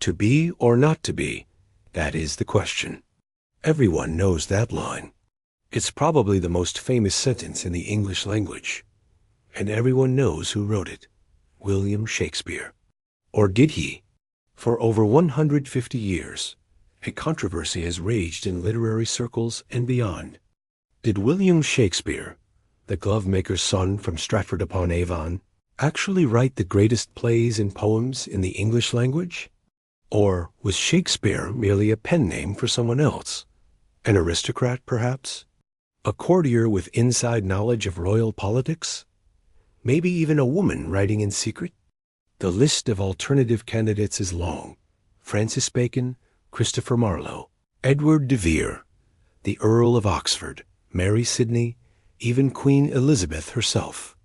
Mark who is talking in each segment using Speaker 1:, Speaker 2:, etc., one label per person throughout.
Speaker 1: To be or not to be, that is the question. Everyone knows that line. It's probably the most famous sentence in the English language. And everyone knows who wrote it. William Shakespeare. Or did he? For over 150 years, a controversy has raged in literary circles and beyond. Did William Shakespeare, the glovemaker's son from Stratford-upon-Avon, actually write the greatest plays and poems in the English language? Or was Shakespeare merely a pen name for someone else? An aristocrat, perhaps? A courtier with inside knowledge of royal politics? Maybe even a woman writing in secret? The list of alternative candidates is long. Francis Bacon, Christopher Marlowe, Edward de Vere, the Earl of Oxford, Mary Sidney, even Queen Elizabeth herself.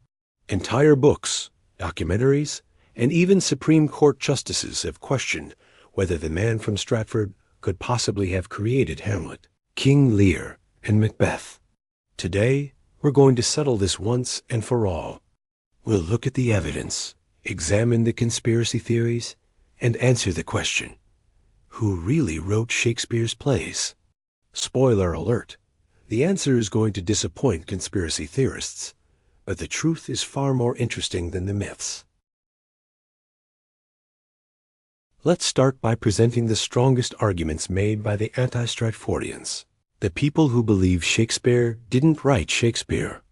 Speaker 1: Entire books, documentaries, and even Supreme Court justices have questioned whether the man from Stratford could possibly have created Hamlet, King Lear, and Macbeth. Today, we're going to settle this once and for all. We'll look at the evidence, examine the conspiracy theories, and answer the question, who really wrote Shakespeare's plays? Spoiler alert, the answer is going to disappoint conspiracy theorists, but the truth is far more interesting than the myths. Let's start by presenting the strongest arguments made by the Anti-Stratfordians, the people who believe Shakespeare didn't write Shakespeare.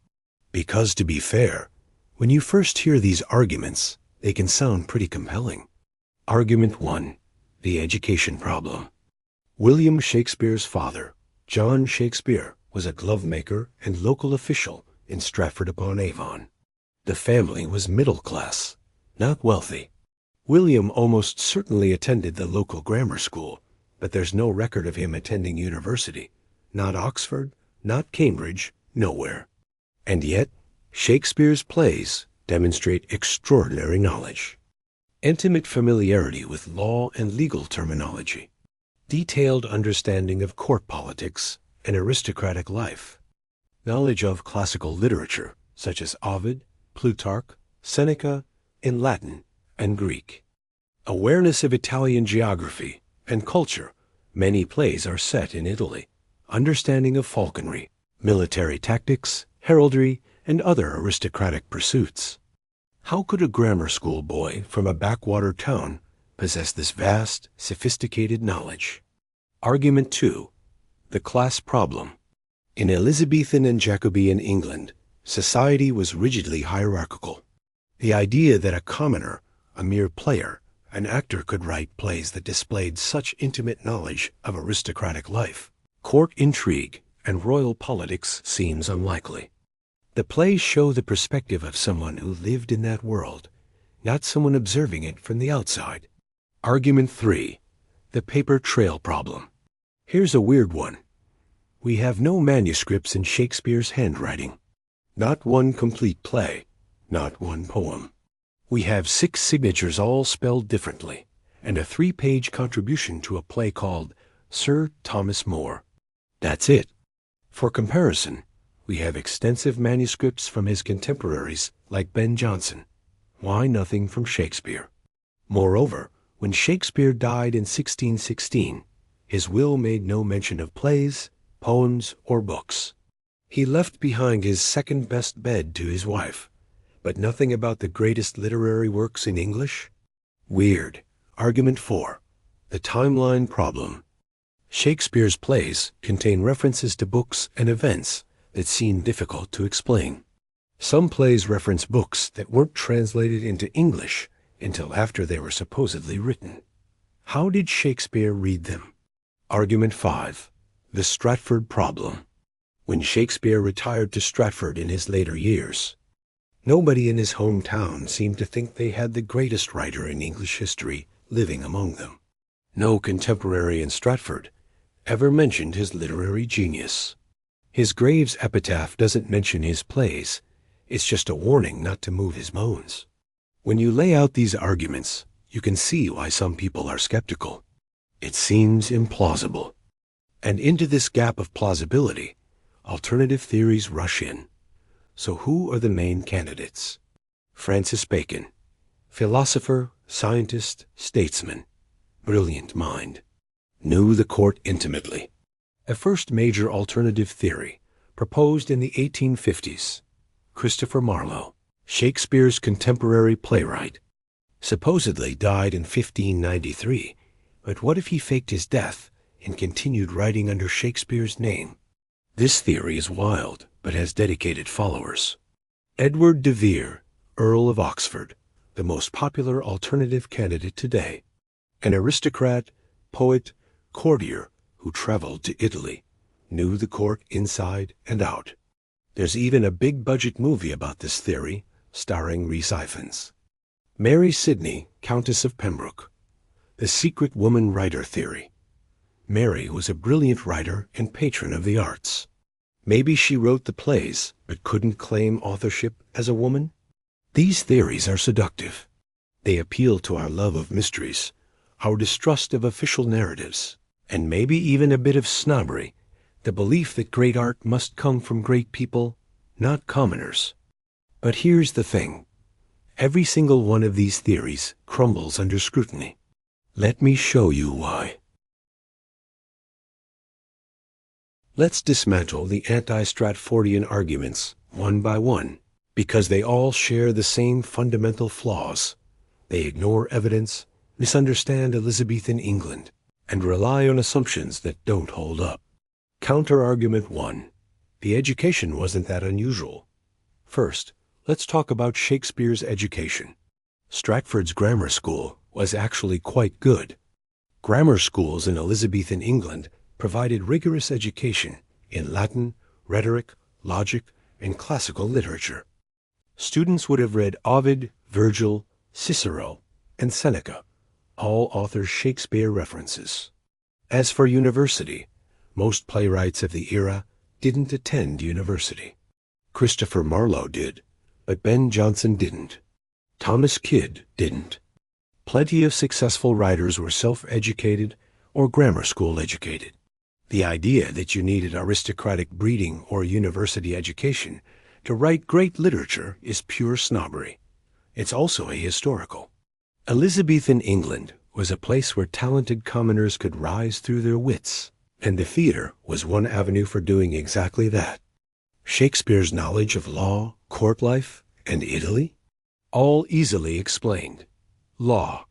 Speaker 1: Because, to be fair, when you first hear these arguments, they can sound pretty compelling. Argument 1. The education problem. William Shakespeare's father, John Shakespeare, was a glovemaker and local official in Stratford-upon-Avon. The family was middle class, not wealthy. William almost certainly attended the local grammar school, but there's no record of him attending university. Not Oxford, not Cambridge, nowhere. And yet, Shakespeare's plays demonstrate extraordinary knowledge. Intimate familiarity with law and legal terminology, detailed understanding of court politics and aristocratic life, knowledge of classical literature such as Ovid, Plutarch, Seneca, in Latin and Greek, awareness of Italian geography and culture. Many plays are set in Italy. Understanding of falconry, military tactics, heraldry, and other aristocratic pursuits. How could a grammar school boy from a backwater town possess this vast, sophisticated knowledge? Argument 2. The class problem. In Elizabethan and Jacobean England, society was rigidly hierarchical. The idea that a commoner, a mere player, an actor could write plays that displayed such intimate knowledge of aristocratic life, court intrigue, and royal politics seems unlikely. The plays show the perspective of someone who lived in that world, not someone observing it from the outside. Argument 3. The paper trail problem. Here's a weird one. We have no manuscripts in Shakespeare's handwriting. Not one complete play, not one poem. We have 6 signatures all spelled differently, and a 3-page contribution to a play called Sir Thomas More. That's it. For comparison, we have extensive manuscripts from his contemporaries like Ben Jonson. Why nothing from Shakespeare? Moreover, when Shakespeare died in 1616, his will made no mention of plays, poems, or books. He left behind his second-best bed to his wife, but nothing about the greatest literary works in English? Weird. Argument 4. The timeline problem. Shakespeare's plays contain references to books and events that seem difficult to explain. Some plays reference books that weren't translated into English until after they were supposedly written. How did Shakespeare read them? Argument 5. The Stratford problem. When Shakespeare retired to Stratford in his later years, nobody in his hometown seemed to think they had the greatest writer in English history living among them. No contemporary in Stratford ever mentioned his literary genius. His grave's epitaph doesn't mention his plays. It's just a warning not to move his bones. When you lay out these arguments, you can see why some people are skeptical. It seems implausible. And into this gap of plausibility, alternative theories rush in. So who are the main candidates? Francis Bacon, philosopher, scientist, statesman. brilliant mind, knew the court intimately. A first major alternative theory, proposed in the 1850s, Christopher Marlowe, Shakespeare's contemporary playwright, supposedly died in 1593, but what if he faked his death and continued writing under Shakespeare's name? This theory is wild, but has dedicated followers. Edward de Vere, Earl of Oxford, the most popular alternative candidate today, an aristocrat, poet, courtier who traveled to Italy, knew the court inside and out. There's even a big-budget movie about this theory, starring Rhys Ifans. Mary Sidney, Countess of Pembroke, the secret woman writer theory. Mary was a brilliant writer and patron of the arts. Maybe she wrote the plays, but couldn't claim authorship as a woman? These theories are seductive. They appeal to our love of mysteries, our distrust of official narratives, and maybe even a bit of snobbery, the belief that great art must come from great people, not commoners. But here's the thing. Every single one of these theories crumbles under scrutiny. Let me show you why. Let's dismantle the Anti-Stratfordian arguments one by one, because they all share the same fundamental flaws. They ignore evidence, misunderstand Elizabethan England, and rely on assumptions that don't hold up. Counter-argument 1. The education wasn't that unusual. First, let's talk about Shakespeare's education. Stratford's grammar school was actually quite good. Grammar schools in Elizabethan England provided rigorous education in Latin, rhetoric, logic, and classical literature. Students would have read Ovid, Virgil, Cicero, and Seneca, all authors Shakespeare references. As for university, most playwrights of the era didn't attend university. Christopher Marlowe did, but Ben Jonson didn't. Thomas Kyd didn't. Plenty of successful writers were self-educated or grammar school educated. The idea that you needed aristocratic breeding or university education to write great literature is pure snobbery. It's also ahistorical. Elizabethan England was a place where talented commoners could rise through their wits, and the theater was one avenue for doing exactly that. Shakespeare's knowledge of law, court life, and Italy? All easily explained. Law.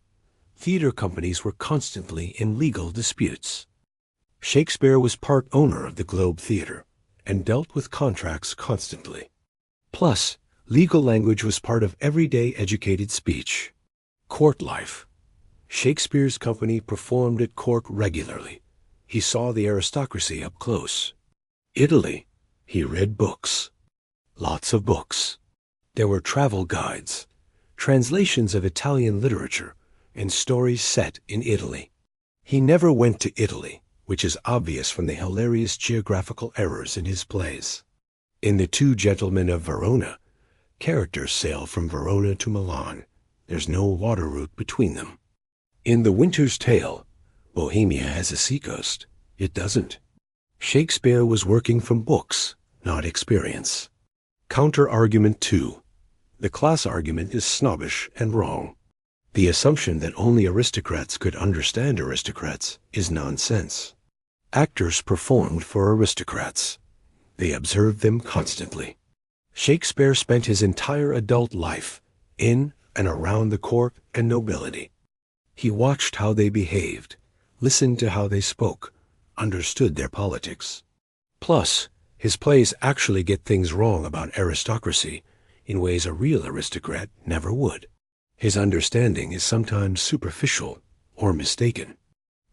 Speaker 1: Theater companies were constantly in legal disputes. Shakespeare was part owner of the Globe Theatre and dealt with contracts constantly. Plus, legal language was part of everyday educated speech. Court life. Shakespeare's company performed at court regularly. He saw the aristocracy up close. Italy. He read books. Lots of books. There were travel guides, translations of Italian literature, and stories set in Italy. He never went to Italy, which is obvious from the hilarious geographical errors in his plays. In The Two Gentlemen of Verona, characters sail from Verona to Milan. There's no water route between them. In The Winter's Tale, Bohemia has a seacoast. It doesn't. Shakespeare was working from books, not experience. Counter-argument 2. The class argument is snobbish and wrong. The assumption that only aristocrats could understand aristocrats is nonsense. Actors performed for aristocrats. They observed them constantly. Shakespeare spent his entire adult life in and around the court and nobility. He watched how they behaved, listened to how they spoke, understood their politics. Plus, his plays actually get things wrong about aristocracy in ways a real aristocrat never would. His understanding is sometimes superficial or mistaken.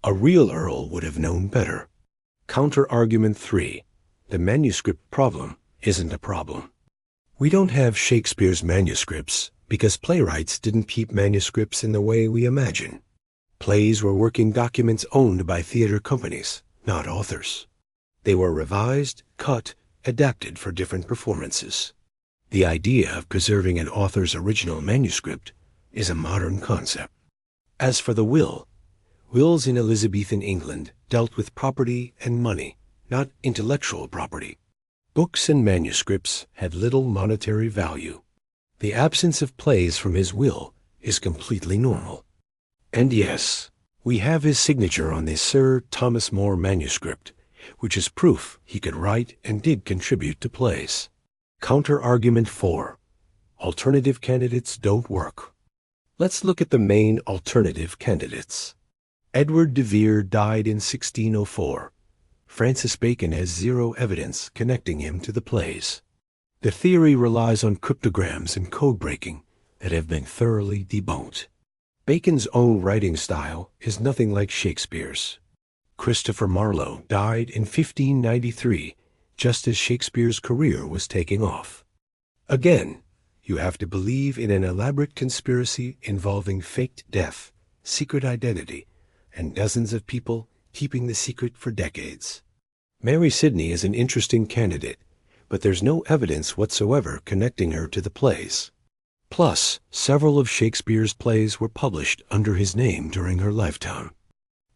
Speaker 1: A real earl would have known better. Counter-argument 3. The manuscript problem isn't a problem. We don't have Shakespeare's manuscripts because playwrights didn't keep manuscripts in the way we imagine. Plays were working documents owned by theater companies, not authors. They were revised, cut, adapted for different performances. The idea of preserving an author's original manuscript is a modern concept. As for the will, wills in Elizabethan England dealt with property and money, not intellectual property. Books and manuscripts had little monetary value. The absence of plays from his will is completely normal. And yes, We have his signature on the Sir Thomas More manuscript, which is proof he could write and did contribute to plays. Counter-argument 4. Alternative candidates don't work. Let's look at the main alternative candidates. Edward de Vere died in 1604. Francis Bacon has zero evidence connecting him to the plays. The theory relies on cryptograms and code breaking that have been thoroughly debunked. Bacon's own writing style is nothing like Shakespeare's. Christopher Marlowe died in 1593, just as Shakespeare's career was taking off. Again, you have to believe in an elaborate conspiracy involving faked death, secret identity, and dozens of people keeping the secret for decades. Mary Sidney is an interesting candidate, but there's no evidence whatsoever connecting her to the plays. Plus, several of Shakespeare's plays were published under his name during her lifetime.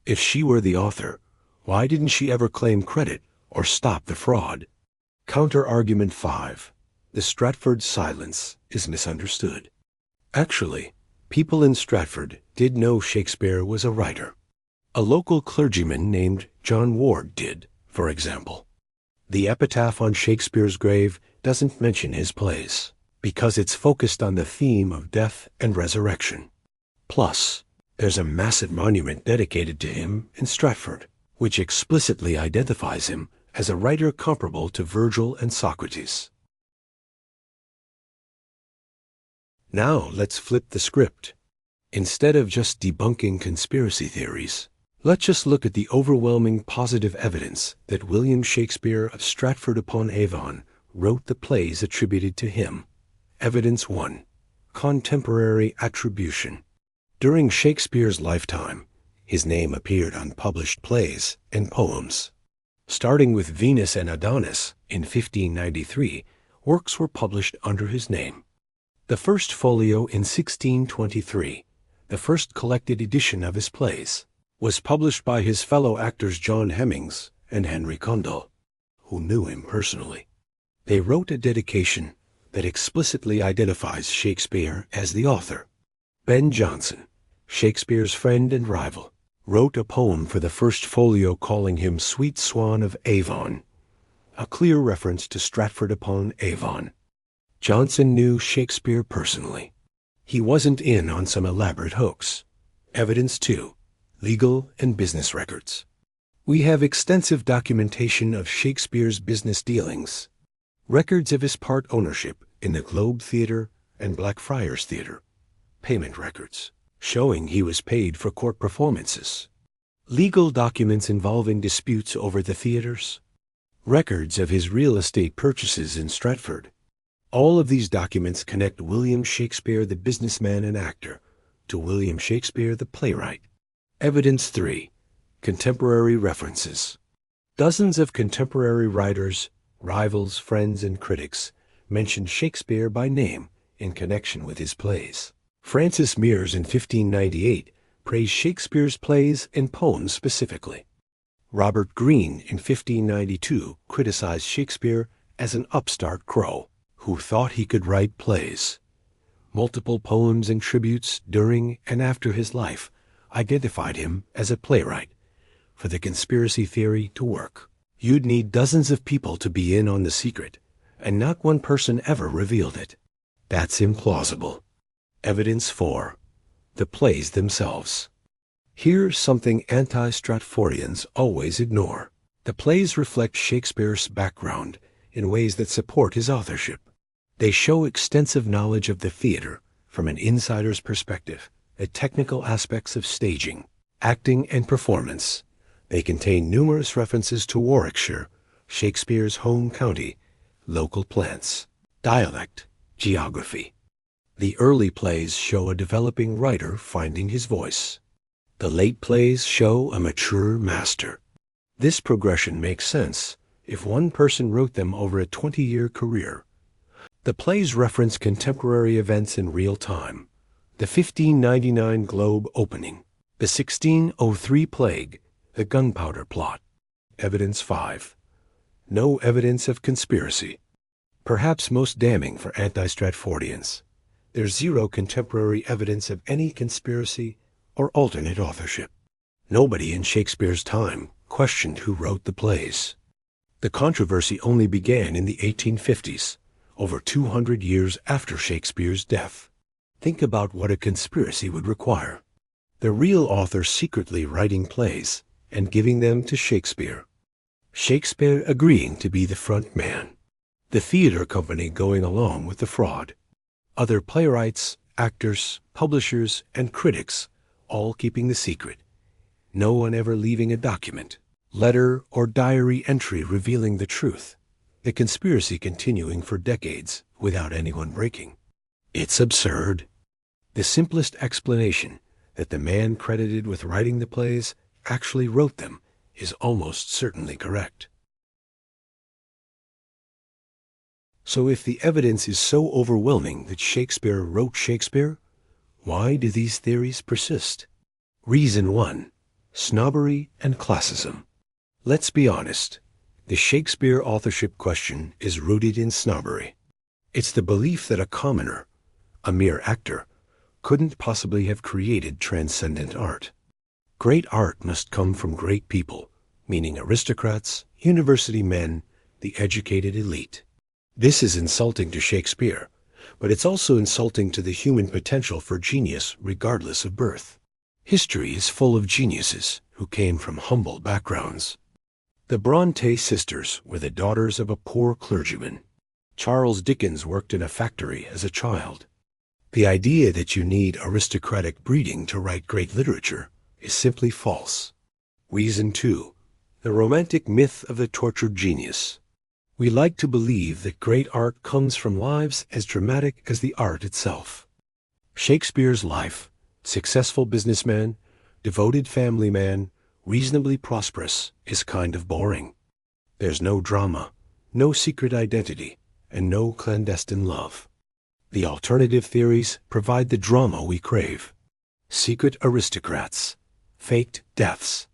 Speaker 1: If she were the author, why didn't she ever claim credit or stop the fraud? Counter-argument 5. The Stratford silence is misunderstood. Actually, people in Stratford did know Shakespeare was a writer. A local clergyman named John Ward did, for example. The epitaph on Shakespeare's grave doesn't mention his plays, because it's focused on the theme of death and resurrection. Plus, there's a massive monument dedicated to him in Stratford, which explicitly identifies him as a writer comparable to Virgil and Socrates. Now let's flip the script. Instead of just debunking conspiracy theories, let's just look at the overwhelming positive evidence that William Shakespeare of Stratford-upon-Avon wrote the plays attributed to him. Evidence 1. Contemporary attribution. During Shakespeare's lifetime, his name appeared on published plays and poems. Starting with Venus and Adonis in 1593, works were published under his name. The first folio in 1623, the first collected edition of his plays, was published by his fellow actors John Hemmings and Henry Condell, who knew him personally. They wrote a dedication that explicitly identifies Shakespeare as the author. Ben Jonson, Shakespeare's friend and rival, wrote a poem for the first folio calling him Sweet Swan of Avon, a clear reference to Stratford-upon-Avon. Jonson knew Shakespeare personally. He wasn't in on some elaborate hoax. Evidence 2. Legal and business records. We have extensive documentation of Shakespeare's business dealings. Records of his part ownership in the Globe Theatre and Blackfriars Theatre. Payment records, showing he was paid for court performances. Legal documents involving disputes over the theatres. Records of his real estate purchases in Stratford. All of these documents connect William Shakespeare the businessman and actor to William Shakespeare the playwright. Evidence 3. Contemporary references. Dozens of contemporary writers, rivals, friends, and critics mention Shakespeare by name in connection with his plays. Francis Mears in 1598 praised Shakespeare's plays and poems specifically. Robert Greene in 1592 criticized Shakespeare as an upstart crow who thought he could write plays. Multiple poems and tributes during and after his life identified him as a playwright. For the conspiracy theory to work, you'd need dozens of people to be in on the secret, and not one person ever revealed it. That's implausible. Evidence 4. The plays themselves. Here's something anti-Stratfordians always ignore. The plays reflect Shakespeare's background in ways that support his authorship. They show extensive knowledge of the theater from an insider's perspective, the technical aspects of staging, acting, and performance. They contain numerous references to Warwickshire, Shakespeare's home county, local plants, dialect, geography. The early plays show a developing writer finding his voice. The late plays show a mature master. This progression makes sense if one person wrote them over a 20-year career. The plays reference contemporary events in real time. The 1599 Globe opening, the 1603 plague, the gunpowder plot. Evidence 5. No evidence of conspiracy. Perhaps most damning for anti-Stratfordians. There's zero contemporary evidence of any conspiracy or alternate authorship. Nobody in Shakespeare's time questioned who wrote the plays. The controversy only began in the 1850s, over 200 years after Shakespeare's death. Think about what a conspiracy would require. The real author secretly writing plays and giving them to Shakespeare. Shakespeare agreeing to be the front man. The theater company going along with the fraud. Other playwrights, actors, publishers, and critics all keeping the secret. No one ever leaving a document, letter, or diary entry revealing the truth. The conspiracy continuing for decades without anyone breaking. It's absurd. The simplest explanation, that the man credited with writing the plays actually wrote them, is almost certainly correct. So if the evidence is so overwhelming that Shakespeare wrote Shakespeare, why do these theories persist? Reason 1. Snobbery and classism. Let's be honest. The Shakespeare authorship question is rooted in snobbery. It's the belief that a commoner, a mere actor, couldn't possibly have created transcendent art. Great art must come from great people, meaning aristocrats, university men, the educated elite. This is insulting to Shakespeare, but it's also insulting to the human potential for genius regardless of birth. History is full of geniuses who came from humble backgrounds. The Bronte sisters were the daughters of a poor clergyman. Charles Dickens worked in a factory as a child. The idea that you need aristocratic breeding to write great literature is simply false. Reason 2. The romantic myth of the tortured genius. We like to believe that great art comes from lives as dramatic as the art itself. Shakespeare's life, successful businessman, devoted family man, reasonably prosperous, is kind of boring. There's no drama, no secret identity, and no clandestine love. The alternative theories provide the drama we crave. Secret aristocrats, faked deaths,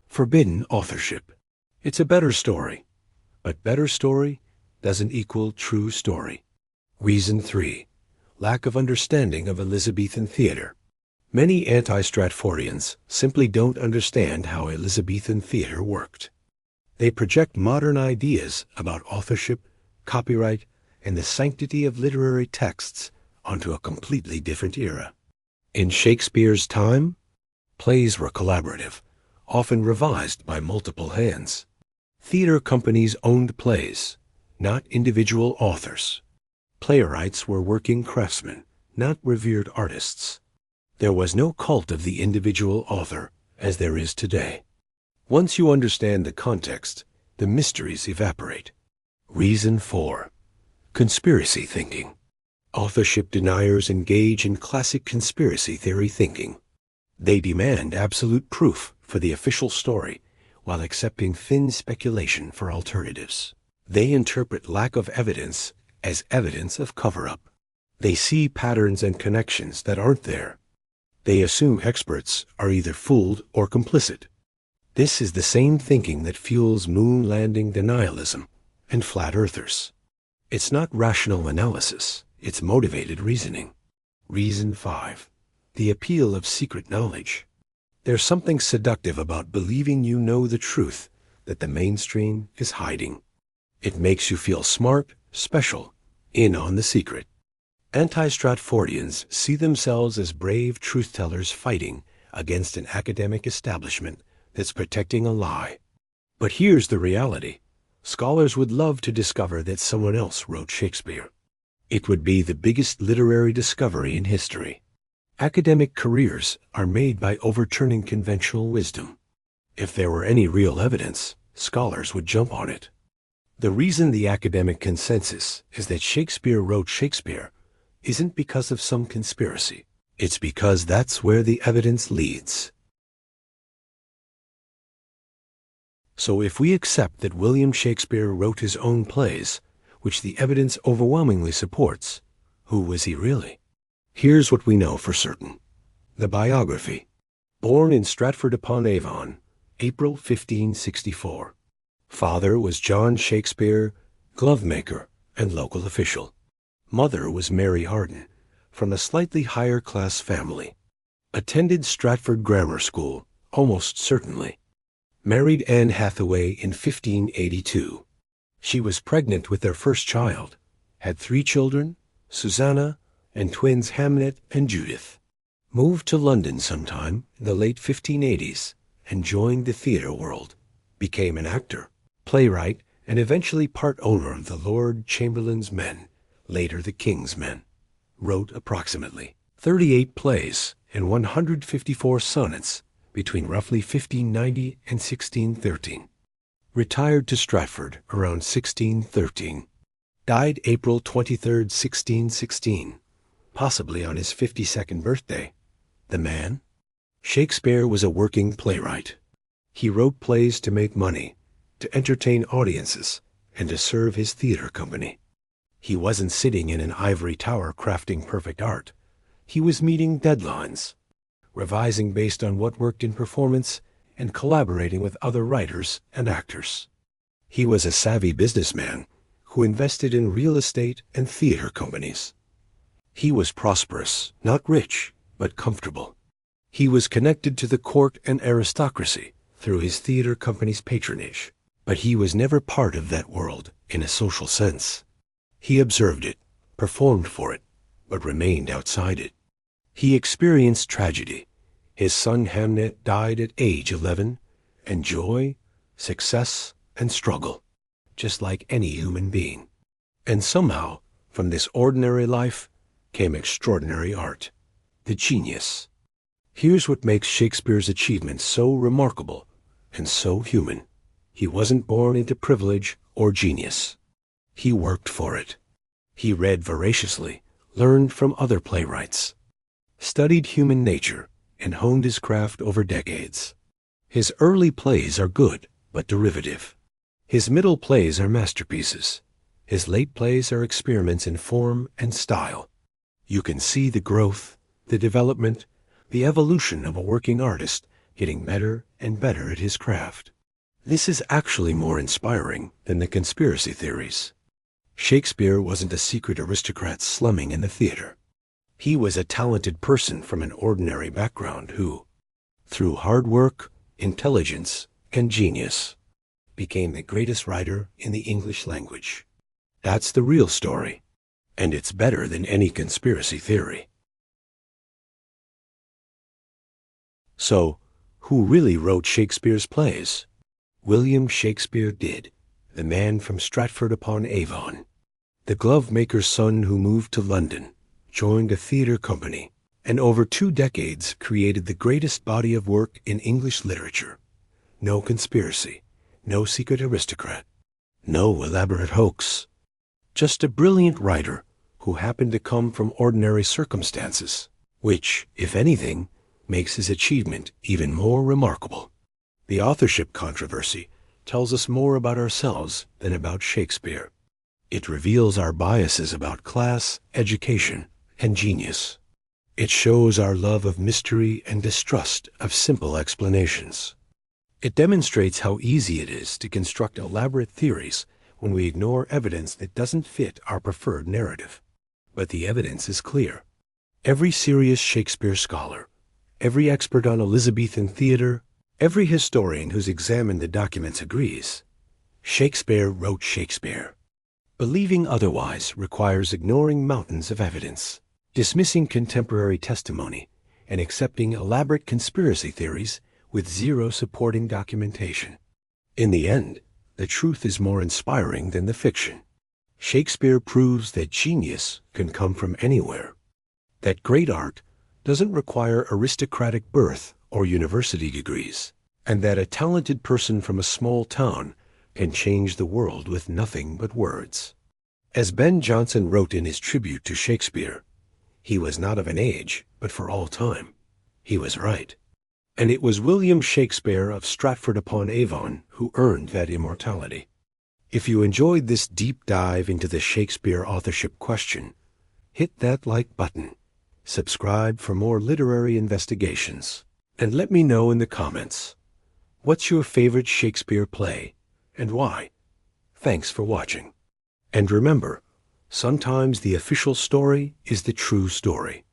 Speaker 1: forbidden authorship. It's a better story, but better story doesn't equal true story. Reason 3. Lack of understanding of Elizabethan theater. Many Anti-Stratfordians simply don't understand how Elizabethan theater worked. They project modern ideas about authorship, copyright, and the sanctity of literary texts onto a completely different era. In Shakespeare's time, plays were collaborative, often revised by multiple hands. Theater companies owned plays, not individual authors. Playwrights were working craftsmen, not revered artists. There was no cult of the individual author as there is today. Once you understand the context, the mysteries evaporate. Reason 4. Conspiracy thinking. Authorship deniers engage in classic conspiracy theory thinking. They demand absolute proof for the official story while accepting thin speculation for alternatives. They interpret lack of evidence as evidence of cover-up. They see patterns and connections that aren't there. They assume experts are either fooled or complicit. This is the same thinking that fuels moon landing denialism and flat earthers. It's not rational analysis, it's motivated reasoning. Reason 5. The appeal of secret knowledge. There's something seductive about believing you know the truth that the mainstream is hiding. It makes you feel smart, special, in on the secret. Anti-Stratfordians see themselves as brave truth-tellers fighting against an academic establishment that's protecting a lie. But here's the reality. Scholars would love to discover that someone else wrote Shakespeare. It would be the biggest literary discovery in history. Academic careers are made by overturning conventional wisdom. If there were any real evidence, scholars would jump on it. The reason the academic consensus is that Shakespeare wrote Shakespeare isn't because of some conspiracy. It's because that's where the evidence leads. So if we accept that William Shakespeare wrote his own plays, which the evidence overwhelmingly supports, who was he really? Here's what we know for certain. The biography. Born in Stratford-upon-Avon, April 1564. Father was John Shakespeare, glovemaker and local official. Mother was Mary Harden, from a slightly higher class family. Attended Stratford Grammar School, almost certainly. Married Anne Hathaway in 1582. She was pregnant with their first child, had 3 children, Susanna, and twins Hamnet and Judith. Moved to London sometime in the late 1580s and joined the theatre world. Became an actor, playwright, and eventually part owner of the Lord Chamberlain's Men, later the King's Men. Wrote approximately 38 plays and 154 sonnets between roughly 1590 and 1613. Retired to Stratford around 1613. Died April 23, 1616, possibly on his 52nd birthday. The man? Shakespeare was a working playwright. He wrote plays to make money, to entertain audiences, and to serve his theater company. He wasn't sitting in an ivory tower crafting perfect art. He was meeting deadlines, revising based on what worked in performance, and collaborating with other writers and actors. He was a savvy businessman who invested in real estate and theater companies. He was prosperous, not rich, but comfortable. He was connected to the court and aristocracy through his theater company's patronage, but he was never part of that world in a social sense. He observed it, performed for it, but remained outside it. He experienced tragedy. His son Hamnet died at age 11, and joy, success, and struggle, just like any human being. And somehow, from this ordinary life, came extraordinary art, the genius. Here's what makes Shakespeare's achievements so remarkable and so human. He wasn't born into privilege or genius. He worked for it. He read voraciously, learned from other playwrights, studied human nature, and honed his craft over decades. His early plays are good, but derivative. His middle plays are masterpieces. His late plays are experiments in form and style. You can see the growth, the development, the evolution of a working artist getting better and better at his craft. This is actually more inspiring than the conspiracy theories. Shakespeare wasn't a secret aristocrat slumming in the theater. He was a talented person from an ordinary background who, through hard work, intelligence, and genius, became the greatest writer in the English language. That's the real story, and it's better than any conspiracy theory. So, who really wrote Shakespeare's plays? William Shakespeare did, the man from Stratford-upon-Avon, the glove-maker's son who moved to London, joined a theater company, and over 2 decades created the greatest body of work in English literature. No conspiracy, no secret aristocrat, no elaborate hoax. Just a brilliant writer who happened to come from ordinary circumstances, which, if anything, makes his achievement even more remarkable. The authorship controversy tells us more about ourselves than about Shakespeare. It reveals our biases about class, education, and genius. It shows our love of mystery and distrust of simple explanations. It demonstrates how easy it is to construct elaborate theories when we ignore evidence that doesn't fit our preferred narrative. But the evidence is clear. Every serious Shakespeare scholar, every expert on Elizabethan theater, every historian who's examined the documents agrees. Shakespeare wrote Shakespeare. Believing otherwise requires ignoring mountains of evidence, dismissing contemporary testimony, and accepting elaborate conspiracy theories with zero supporting documentation. In the end, the truth is more inspiring than the fiction. Shakespeare proves that genius can come from anywhere, that great art doesn't require aristocratic birth or university degrees, and that a talented person from a small town can change the world with nothing but words. As Ben Jonson wrote in his tribute to Shakespeare, he was not of an age, but for all time. He was right. And it was William Shakespeare of Stratford-upon-Avon who earned that immortality. If you enjoyed this deep dive into the Shakespeare authorship question, hit that like button, subscribe for more literary investigations, and let me know in the comments, what's your favorite Shakespeare play and why? Thanks for watching. And remember, sometimes the official story is the true story.